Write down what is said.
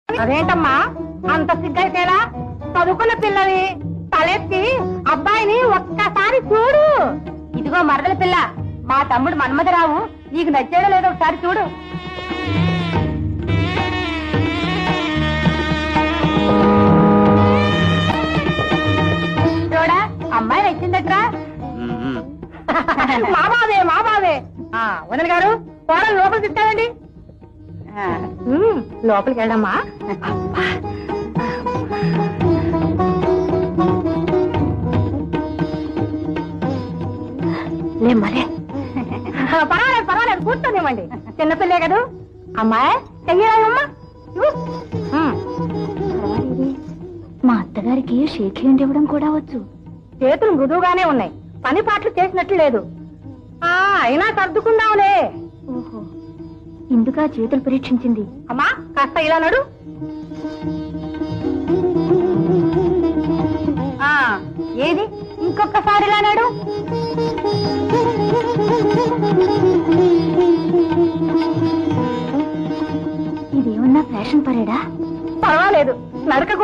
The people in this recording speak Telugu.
అదేంటమ్మా అంత సిగ్గైతేలా? చదువుకున్న పిల్లవి తలెత్తి అబ్బాయిని ఒక్కసారి చూడు. ఇదిగో మరదల పిల్ల, మా తమ్ముడు మన్మథరావు నీకు నచ్చాడో లేదో ఒకసారి చూడు. చూడా, అమ్మాయి నచ్చిందట్రా. మా బావే వదిన గారు, కోడలు లోపలికి తీసుకెళ్ళండి. లోపలికి వెళ్ళమ్మా. పర్వాలేదు కూర్చోనివ్వండి, చిన్నపిల్లే కదూ. అమ్మాయి చెయ్యమ్మా. మా అత్తగారికి షేక్ హ్యాండ్ ఇవ్వడం కూడా వచ్చు. చేతులు మృదువుగానే ఉన్నాయి, పని పాటలు చేసినట్లు లేదు. అయినా సర్దుకుందాంలే. ఓహో, ఇందుకా చేతులు పరీక్షించింది. అమ్మా కాస్త ఇలా నడు. ఏది ఇంకొకసారి ఇలా నడు. ఇదేమన్నా ఫ్యాషన్ పరేడా? పర్వాలేదు, నడక